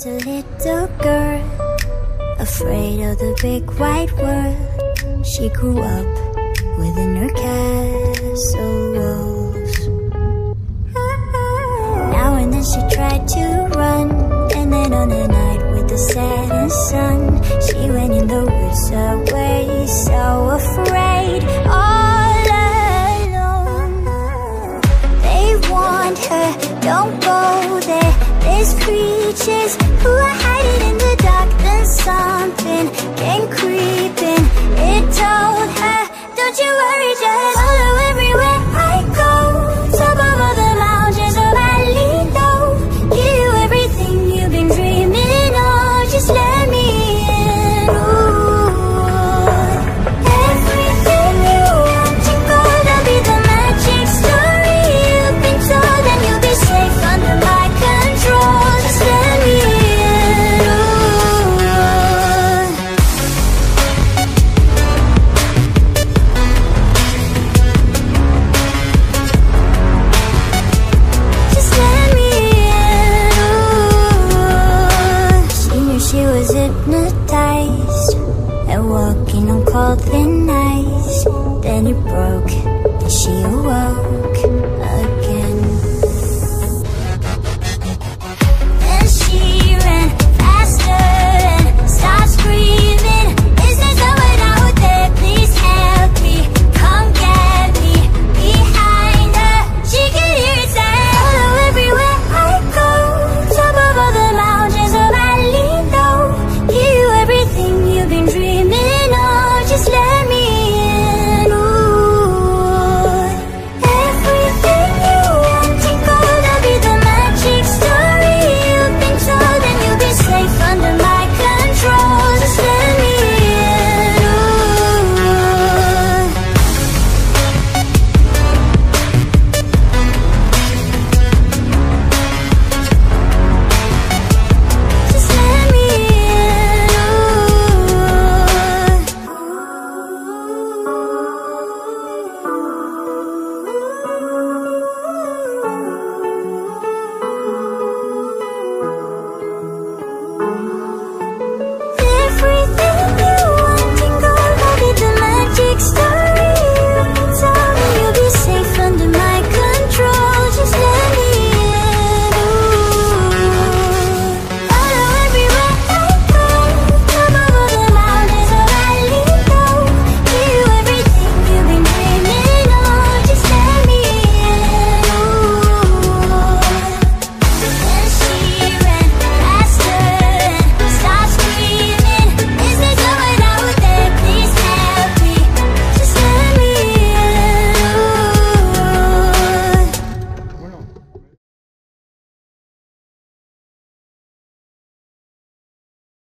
a little girl, afraid of the big wide world. She grew up within her castle walls. Now and then she tried to run, and then on a night with the setting sun, she went in the woods away, so afraid, all alone. They warned her, don't go there, there's creatures who are hiding in the dark. Then something came creeping, it told her, don't you worry, just follow everywhere I go. Top of all the mountains, a valley low, give you everything you've been dreaming of. Just let me in. Ooh, everything you want to go, there'll be the magic story you've been told, and you'll be safe under my control. Just let me in. Just let me in. She knew she was hypnotized and walking on cold thin ice. Then it broke and she awoke.